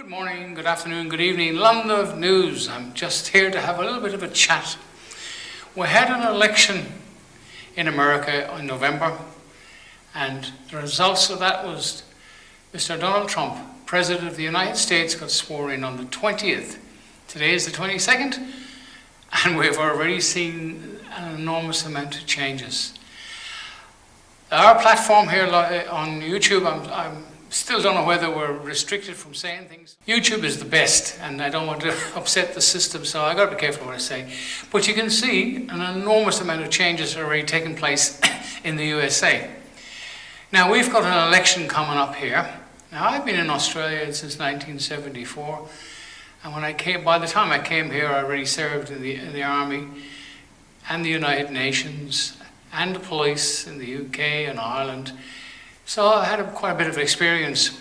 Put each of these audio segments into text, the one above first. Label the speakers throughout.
Speaker 1: Good morning, good afternoon, good evening, London of News. I'm just here to have a little bit of a chat. We had an election in America in November, and the results of that was Mr. Donald Trump, President of the United States, got sworn in on the 20th. Today is the 22nd, and we've already seen an enormous amount of changes. Our platform here on YouTube, I'm still don't know whether we're restricted from saying things. YouTube is the best, and I don't want to upset the system, so I got to be careful what I say. But you can see an enormous amount of changes are already taking place in the USA. Now, we've got an election coming up here. Now, I've been in Australia since 1974, and by the time I came here, I already served in the army and the United Nations and the police in the UK and Ireland. So I had quite a bit of experience.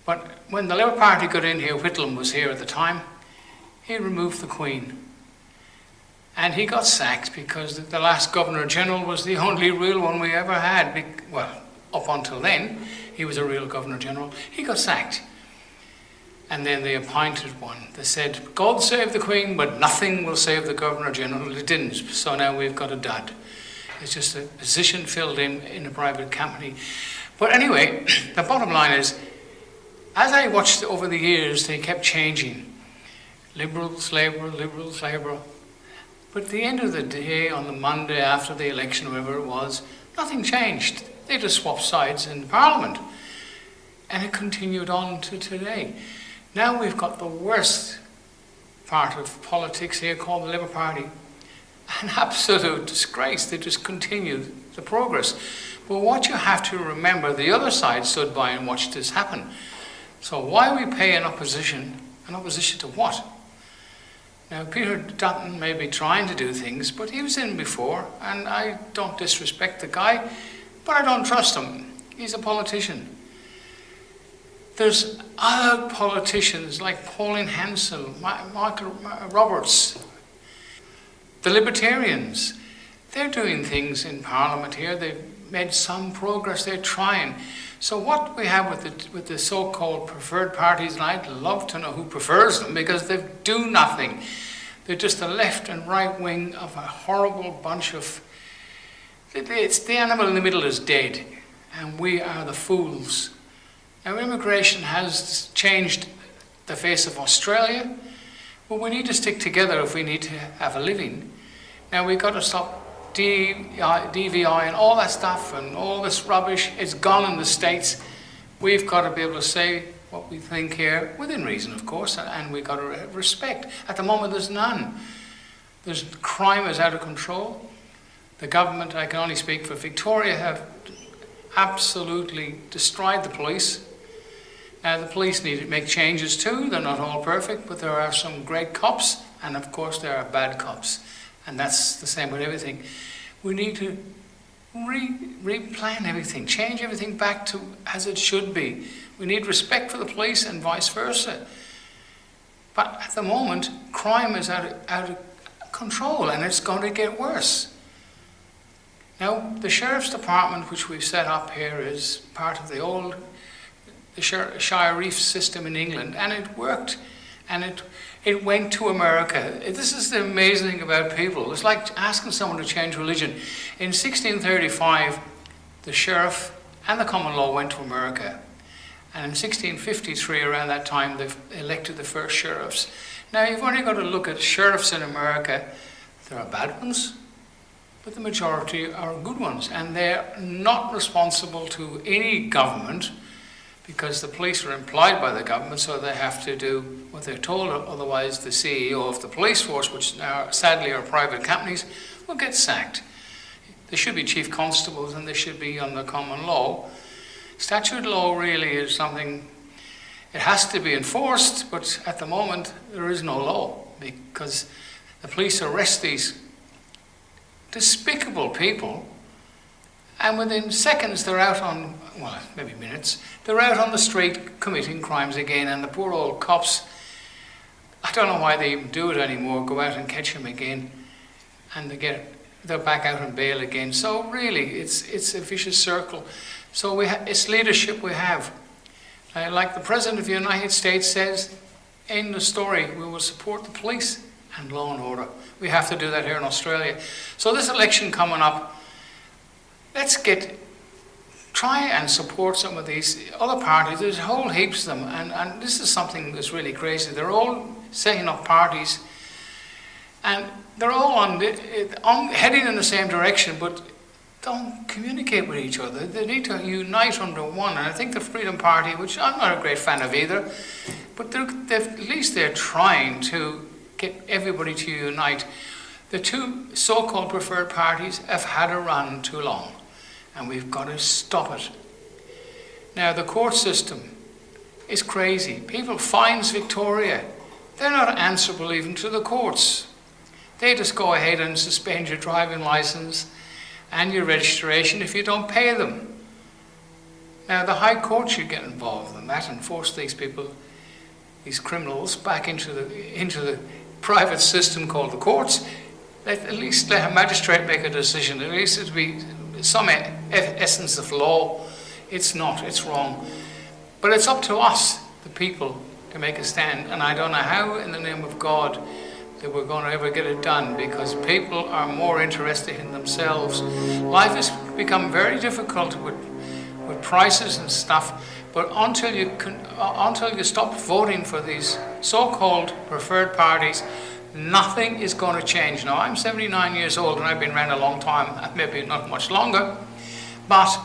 Speaker 1: But when the Labour Party got in here, Whitlam was here at the time, he removed the Queen. And he got sacked because the last Governor-General was the only real one we ever had. Well, up until then, he was a real Governor-General. He got sacked. And then they appointed one. They said, God save the Queen, but nothing will save the Governor-General. It didn't. So now we've got a dud. It's just a position filled in a private company. But anyway, the bottom line is, as I watched over the years, they kept changing. Liberals, Labour, Liberals, Labour. But at the end of the day, on the Monday after the election, whatever it was, nothing changed. They just swapped sides in Parliament. And it continued on to today. Now we've got the worst part of politics here called the Labour Party. An absolute disgrace. They just continued the progress. But what you have to remember, the other side stood by and watched this happen. So why we pay an opposition to what? Now, Peter Dutton may be trying to do things, but he was in before, and I don't disrespect the guy, but I don't trust him. He's a politician. There's other politicians like Pauline Hanson, Michael Roberts, the Libertarians. They're doing things in Parliament here. They've made some progress. They're trying. So what we have with the so-called preferred parties, and I'd love to know who prefers them because they do nothing. They're just the left and right wing of a horrible bunch of... It's the animal in the middle is dead, and we are the fools. Now, immigration has changed the face of Australia, but we need to stick together if we need to have a living. Now, we've got to stop DVI and all that stuff and all this rubbish. It's gone in the States. We've got to be able to say what we think here, within reason, of course, and we've got to respect. At the moment, there's none. Crime is out of control. The government, I can only speak for Victoria, have absolutely destroyed the police. Now, the police need to make changes too. They're not all perfect, but there are some great cops, and of course there are bad cops. And that's the same with everything. We need to replan everything, change everything back to as it should be. We need respect for the police and vice versa. But at the moment, crime is out of control, and it's going to get worse. Now, the Sheriff's Department, which we've set up here, is part of the Shire Reef system in England, and it worked, and it went to America. This is the amazing thing about people. It's like asking someone to change religion. In 1635, the sheriff and the common law went to America, and in 1653, around that time, they elected the first sheriffs. Now, you've only got to look at sheriffs in America. There are bad ones, but the majority are good ones, and they're not responsible to any government, because the police are employed by the government, so they have to do what they're told. Otherwise, the CEO of the police force, which now sadly are private companies, will get sacked. They should be chief constables, and they should be on the common law. Statute law really is something, it has to be enforced, but at the moment there is no law, because the police arrest these despicable people, and within seconds they're out on, well, maybe minutes, they're out on the street committing crimes again, and the poor old cops, I don't know why they even do it anymore, go out and catch them again, and they're back out on bail again. So really, it's a vicious circle. So it's leadership we have. Like the President of the United States says, in the story, we will support the police and law and order. We have to do that here in Australia. So this election coming up, let's try and support some of these other parties. There's whole heaps of them, and this is something that's really crazy. They're all setting up parties, and they're all heading in the same direction, but don't communicate with each other. They need to unite under one. And I think the Freedom Party, which I'm not a great fan of either, but at least they're trying to get everybody to unite. The two so-called preferred parties have had a run too long, and we've got to stop it. Now, the court system is crazy. People fines Victoria. They're not answerable even to the courts. They just go ahead and suspend your driving licence and your registration if you don't pay them. Now, the High Court should get involved in that and force these people, these criminals, back into the private system called the courts. At least let a magistrate make a decision. At least it'd be some essence of law. It's not, it's wrong. But it's up to us, the people, to make a stand. And I don't know how, in the name of God, that we're going to ever get it done, because people are more interested in themselves. Life has become very difficult with prices and stuff, but until you stop voting for these so-called preferred parties, nothing is going to change. Now, I'm 79 years old and I've been around a long time, maybe not much longer, but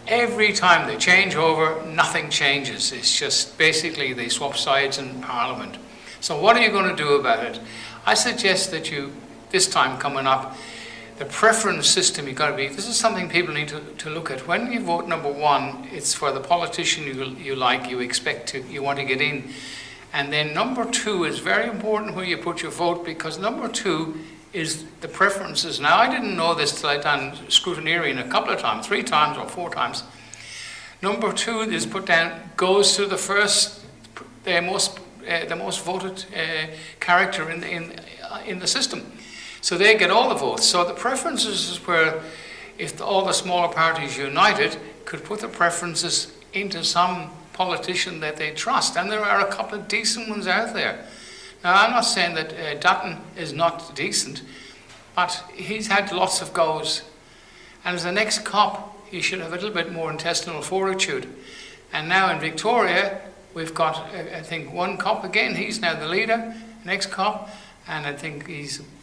Speaker 1: every time they change over, nothing changes. It's just basically they swap sides in Parliament. So what are you going to do about it? I suggest that you, this time coming up, the preference system this is something people need to look at. When you vote number one, it's for the politician you like, you want to get in. And then number two is very important where you put your vote, because number two is the preferences. Now, I didn't know this till I'd done scrutineering a couple of times, 3 times or 4 times. Number two is put down, goes to the first, the most voted character in the system. So they get all the votes. So the preferences is where, if all the smaller parties united, could put the preferences into some politician that they trust. And there are a couple of decent ones out there. Now, I'm not saying that Dutton is not decent, but he's had lots of goes. And as the next cop, he should have a little bit more intestinal fortitude. And now in Victoria, we've got, I think, one cop again. He's now the leader, next cop. And I think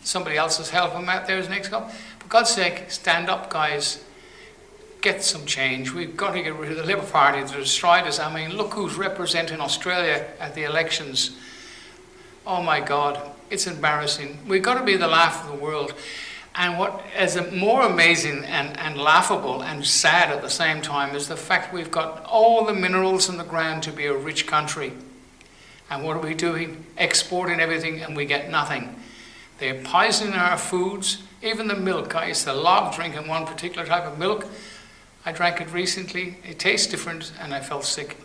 Speaker 1: somebody else is helping him out there as next cop. For God's sake, stand up, guys. Get some change. We've got to get rid of the Labour Party that destroyed us. I mean, look who's representing Australia at the elections. Oh my God, it's embarrassing. We've got to be the laugh of the world. And what is more amazing and laughable and sad at the same time is the fact we've got all the minerals in the ground to be a rich country. And what are we doing? Exporting everything, and we get nothing. They're poisoning our foods, even the milk. I used to love drinking one particular type of milk. I drank it recently. It tastes different, and I felt sick.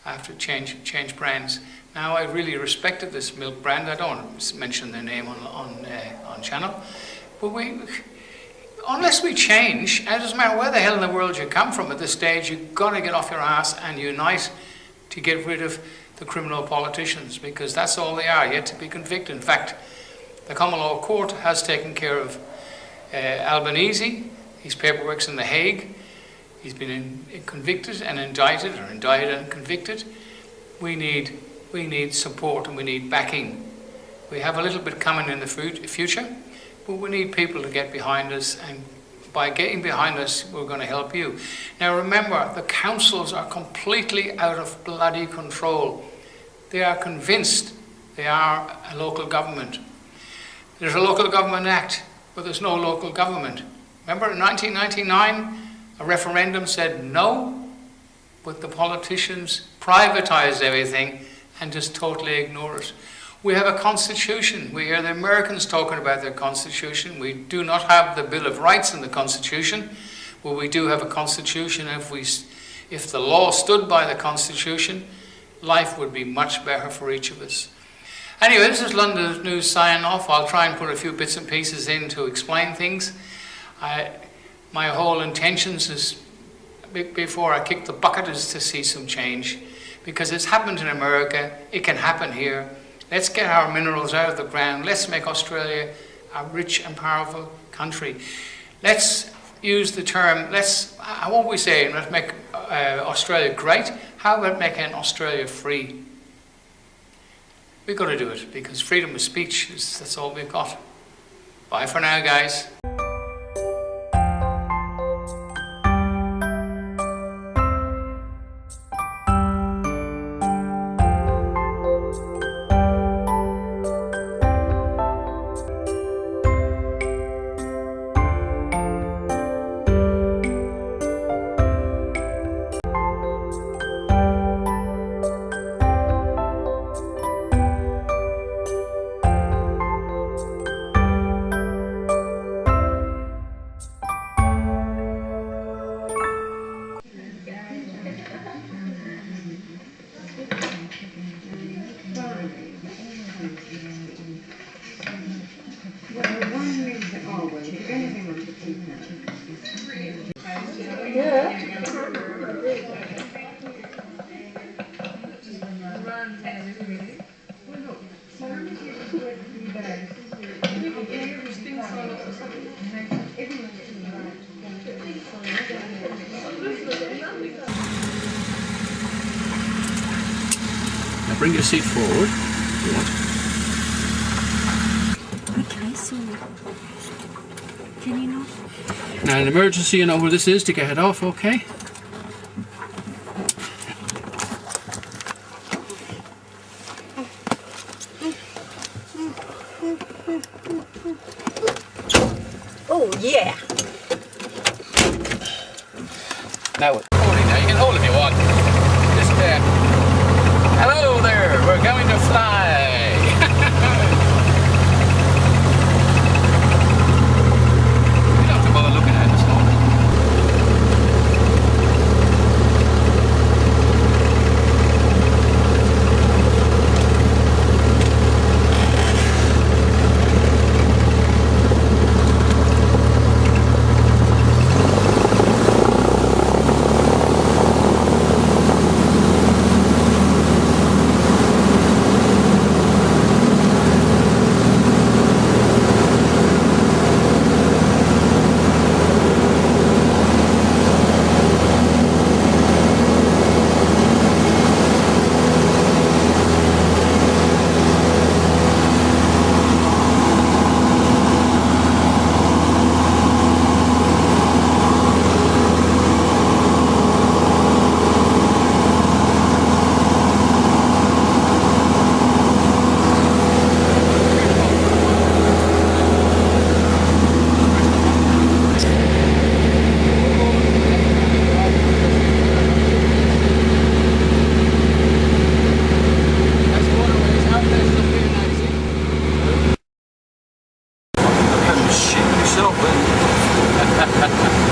Speaker 1: I have to change brands. Now, I really respected this milk brand. I don't mention their name on channel. But unless we change, it doesn't matter where the hell in the world you come from at this stage, you've got to get off your ass and unite to get rid of the criminal politicians, because that's all they are, yet to be convicted. In fact, the Common Law Court has taken care of Albanese. His paperwork's in The Hague. He's been convicted and indicted, or indicted and convicted. We need support and we need backing. We have a little bit coming in the future, but we need people to get behind us, and by getting behind us, we're going to help you. Now remember, the councils are completely out of bloody control. They are convinced they are a local government. There's a Local Government Act, but there's no local government. Remember in 1999, a referendum said no, but the politicians privatized everything and just totally ignored it. We have a constitution. We hear the Americans talking about their constitution. We do not have the Bill of Rights in the constitution, but we do have a constitution. If the law stood by the constitution, life would be much better for each of us. Anyway, this is London News signing off. I'll try and put a few bits and pieces in to explain things. My whole intentions is before I kick the bucket is to see some change, because it's happened in America, it can happen here. Let's get our minerals out of the ground. Let's make Australia a rich and powerful country. Let's use the term, I won't we say, let's make Australia great. How about making Australia free? We've got to do it, because freedom of speech, that's all we've got. Bye for now, guys.
Speaker 2: Now bring your seat forward if you want.
Speaker 3: Okay, so can you not?
Speaker 2: Now in emergency, you know where this is to get it off, okay?
Speaker 3: Oh yeah.
Speaker 2: Now, you can hold if you want. Just hello there, we're going to fly. You don't have to bother looking at us, no.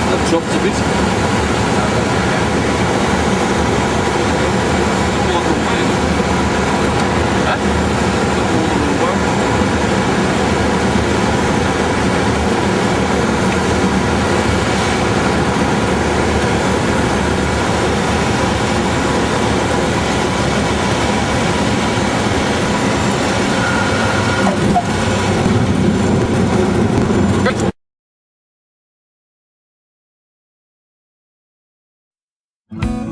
Speaker 2: That dropped a bit.
Speaker 4: Good.